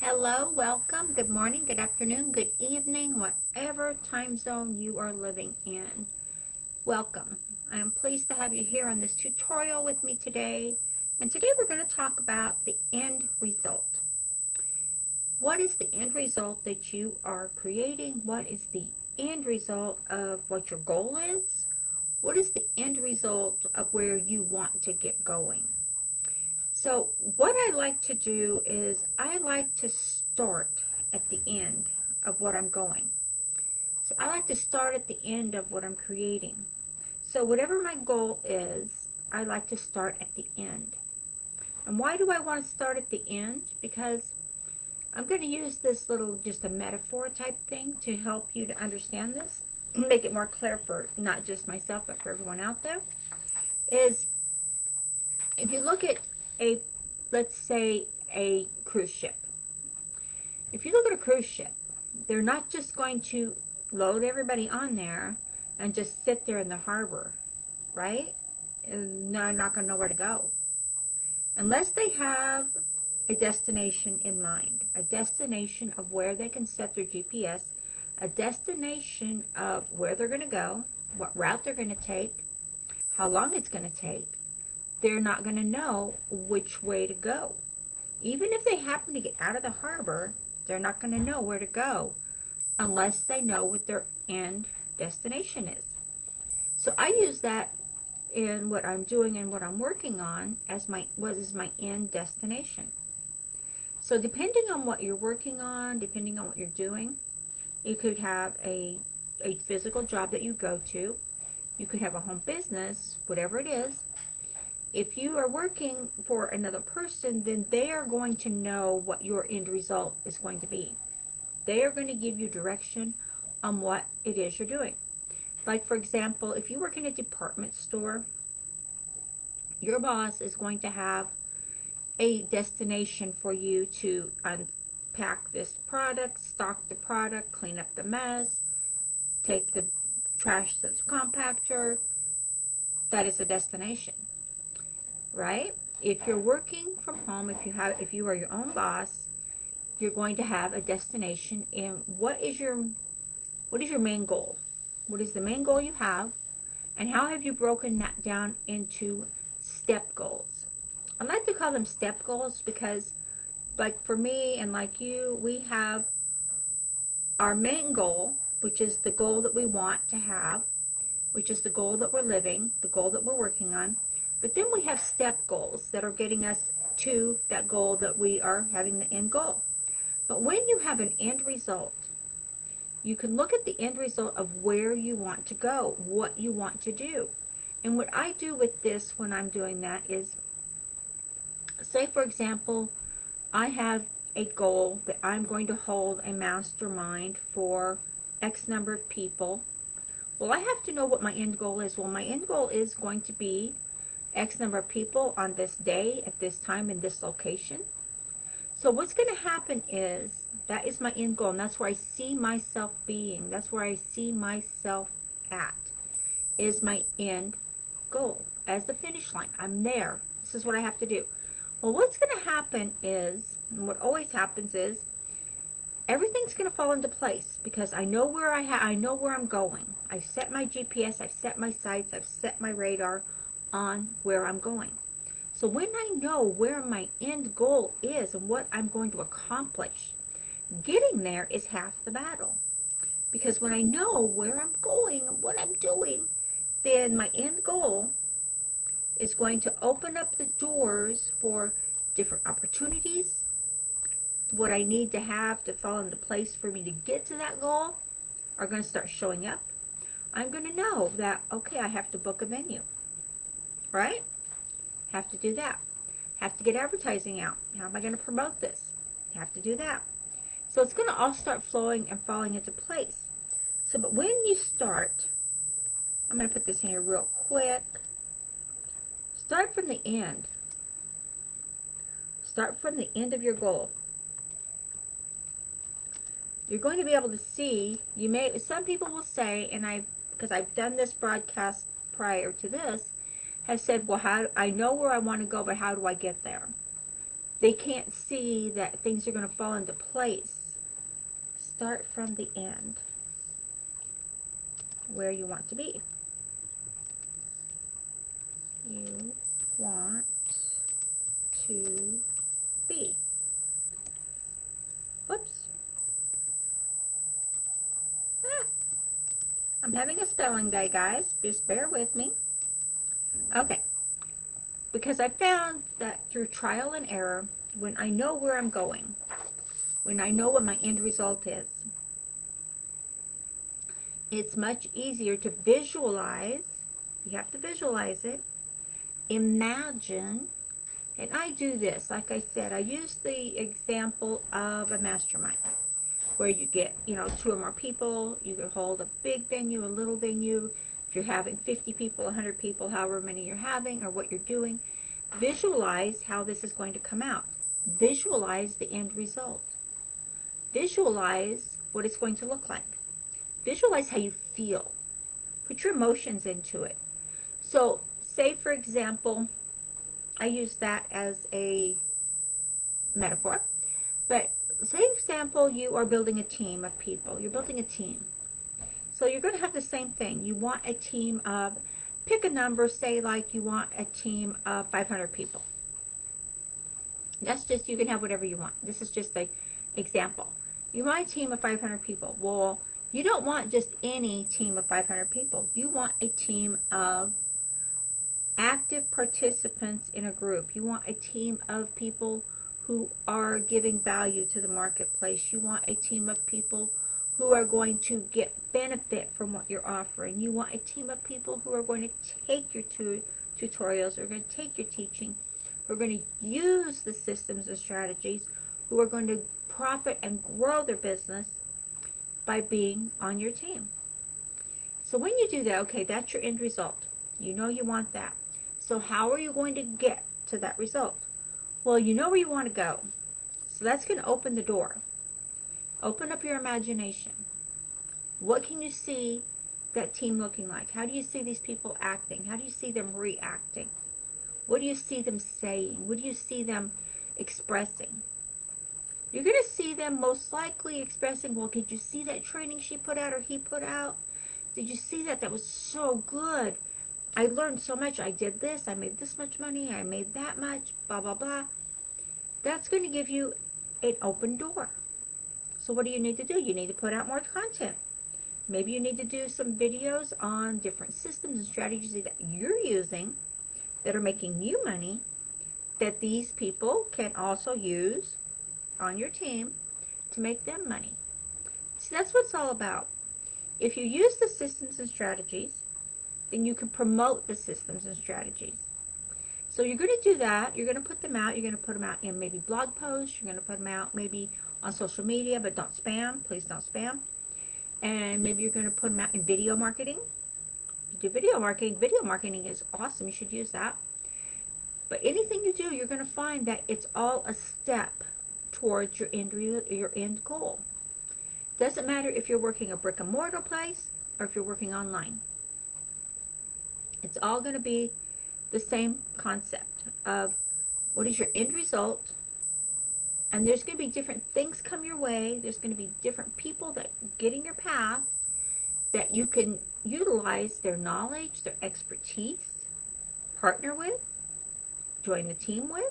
Hello, welcome, good morning, good afternoon, good evening, whatever time zone you are living in. Welcome. I am pleased to have you here on this tutorial with me today. And today we're going to talk about the end result. What is the end result that you are creating? What is the end result of what your goal is? What is the end result of where you want to get going? So what I like to do is I like to start at the end of what I'm going. So I like to start at the end of what I'm creating. So whatever my goal is, I like to start at the end. And why do I want to start at the end? Because I'm going to use this little, just a metaphor type thing to help you to understand this, make it more clear for not just myself, but for everyone out there, is if you look at let's say a cruise ship. If you look at a cruise ship, they're not just going to load everybody on there and just sit there in the harbor, right? And they're not going to know where to go. Unless they have a destination in mind, a destination of where they can set their GPS, a destination of where they're going to go, what route they're going to take, how long it's going to take, they're not going to know which way to go. Even if they happen to get out of the harbor, they're not going to know where to go unless they know what their end destination is. So I use that in what I'm doing and what I'm working on as what is my end destination. So depending on what you're working on, depending on what you're doing, you could have a physical job that you go to. You could have a home business, whatever it is. If you are working for another person, then they are going to know what your end result is going to be. They are going to give you direction on what it is you're doing. Like, for example, if you work in a department store, your boss is going to have a destination for you to unpack this product, stock the product, clean up the mess, take the trash to the compactor. That is a destination. Right? If you're working from home, if you are your own boss, you're going to have a destination. And what is your main goal? What is the main goal you have? And how have you broken that down into step goals? I like to call them step goals because, like for me and like you, we have our main goal, which is the goal that we want to have, which is the goal that we're living, the goal that we're working on. But then we have step goals that are getting us to that goal that we are having the end goal. But when you have an end result, you can look at the end result of where you want to go, what you want to do. And what I do with this when I'm doing that is, say for example, I have a goal that I'm going to hold a mastermind for X number of people. Well, I have to know what my end goal is. Well, my end goal is going to be X number of people on this day, at this time, in this location. So what's going to happen is, that is my end goal, and that's where I see myself being. That's where I see myself at, is my end goal. As the finish line, I'm there. This is what I have to do. Well, what's going to happen is, and what always happens is, everything's going to fall into place because I know where I know where I'm going. I've set my GPS, I've set my sights, I've set my radar on where I'm going. So when I know where my end goal is and what I'm going to accomplish, getting there is half the battle. Because when I know where I'm going and what I'm doing, then my end goal is going to open up the doors for different opportunities. What I need to have to fall into place for me to get to that goal are going to start showing up. I'm going to know that, okay, I have to book a venue. Right? Have to do that. Have to get advertising out. How am I going to promote this? Have to do that. So it's going to all start flowing and falling into place. So, but when you start, I'm going to put this in here real quick. Start from the end. Start from the end of your goal. You're going to be able to see, some people will say, and because I've done this broadcast prior to this, have said, well, I know where I want to go, but how do I get there? they can't see that things are going to fall into place. Start from the end, where you want to be. You want to be. Whoops. I'm having a spelling day, guys. Just bear with me. Okay. Because I found that through trial and error, when I know where I'm going, when I know what my end result is, it's much easier to visualize. You have to visualize it. Imagine. And I do this, like I said, I use the example of a mastermind where you get, 2 or more people. You can hold a big venue, a little venue. If you're having 50 people, 100 people, however many you're having or what you're doing, visualize how this is going to come out. Visualize the end result. Visualize what it's going to look like. Visualize how you feel. Put your emotions into it. So, say for example, I use that as a metaphor, but say for example, you are building a team of people. You're building a team. So you're going to have the same thing. You want a team of, pick a number, say like you want a team of 500 people. That's just, you can have whatever you want. This is just an example. You want a team of 500 people. Well, you don't want just any team of 500 people. You want a team of active participants in a group. You want a team of people who are giving value to the marketplace. You want a team of people who are going to get benefit from what you're offering. You want a team of people who are going to take your tutorials, who are going to take your teaching, who are going to use the systems and strategies, who are going to profit and grow their business by being on your team. So when you do that, okay, that's your end result. You know you want that. So how are you going to get to that result? Well, you know where you want to go. So that's going to open the door. Open up your imagination. What can you see that team looking like? How do you see these people acting? How do you see them reacting? What do you see them saying? What do you see them expressing? You're going to see them most likely expressing, well, did you see that training she put out or he put out? Did you see that? That was so good. I learned so much. I did this. I made this much money. I made that much. Blah, blah, blah. That's going to give you an open door. So what do you need to do? You need to put out more content. Maybe you need to do some videos on different systems and strategies that you're using that are making you money that these people can also use on your team to make them money. See, that's what it's all about. If you use the systems and strategies, then you can promote the systems and strategies. So you're going to do that. You're going to put them out. You're going to put them out in maybe blog posts. You're going to put them out maybe on social media, but don't spam. Please don't spam. And maybe you're going to put them out in video marketing. You do video marketing. Video marketing is awesome. You should use that. But anything you do, you're going to find that it's all a step towards your end goal. Doesn't matter if you're working a brick and mortar place or if you're working online. It's all going to be the same concept of what is your end result, and there's going to be different things come your way. There's going to be different people that get in your path that you can utilize their knowledge, their expertise, partner with, join the team with.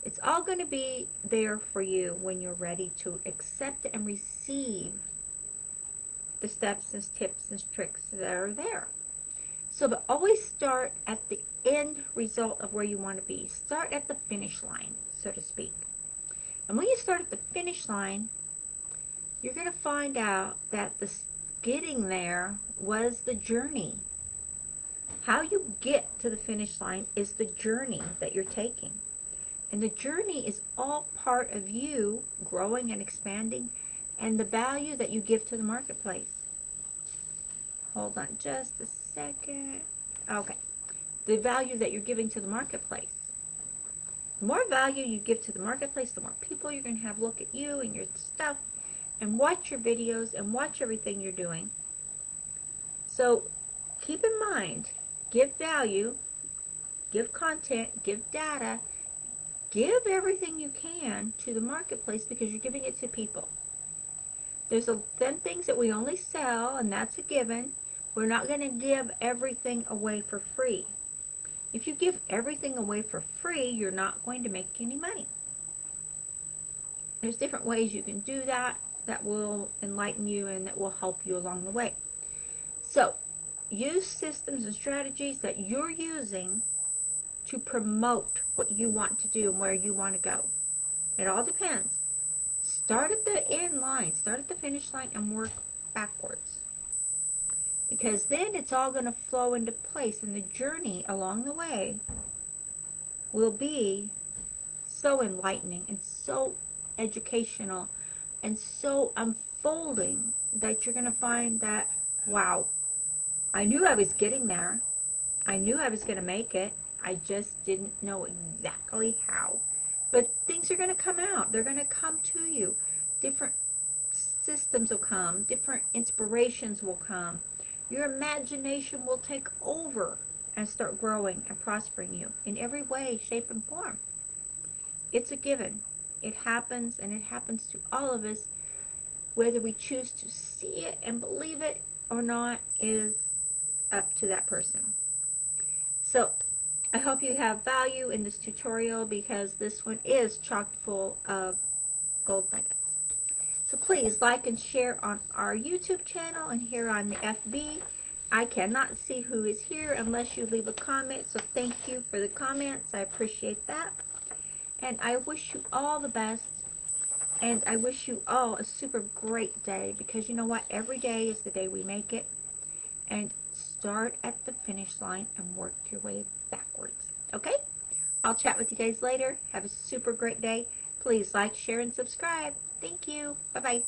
It's all going to be there for you when you're ready to accept and receive the steps and tips and tricks that are there. So, but always start at the end result of where you want to be. Start at the finish line, so to speak. And when you start at the finish line, you're going to find out that the getting there was the journey. How you get to the finish line is the journey that you're taking. And the journey is all part of you growing and expanding and the value that you give to the marketplace. Hold on just a second. Okay. The value that you're giving to the marketplace. The more value you give to the marketplace, the more people you're going to have look at you and your stuff and watch your videos and watch everything you're doing. So keep in mind, give value, give content, give data, give everything you can to the marketplace because you're giving it to people. There's then things that we only sell, and that's a given. We're not going to give everything away for free. If you give everything away for free, you're not going to make any money. There's different ways you can do that will enlighten you and that will help you along the way. So, use systems and strategies that you're using to promote what you want to do and where you want to go. It all depends. Start at the end line, start at the finish line, and work backwards. Because then it's all going to flow into place, and the journey along the way will be so enlightening and so educational and so unfolding that you're going to find that, wow, I knew I was getting there. I knew I was going to make it. I just didn't know exactly how. But things are going to come out. They're going to come to you. Different systems will come. Different inspirations will come. Your imagination will take over and start growing and prospering you in every way, shape, and form. It's a given. It happens, and it happens to all of us. Whether we choose to see it and believe it or not is up to that person. So, I hope you have value in this tutorial because this one is chock full of gold nuggets. So please like and share on our YouTube channel and here on the FB. I cannot see who is here unless you leave a comment, so thank you for the comments. I appreciate that. And I wish you all the best, and I wish you all a super great day because you know what? Every day is the day we make it. And start at the finish line and work your way backwards. Okay? I'll chat with you guys later. Have a super great day. Please like, share, and subscribe. Thank you. Bye-bye.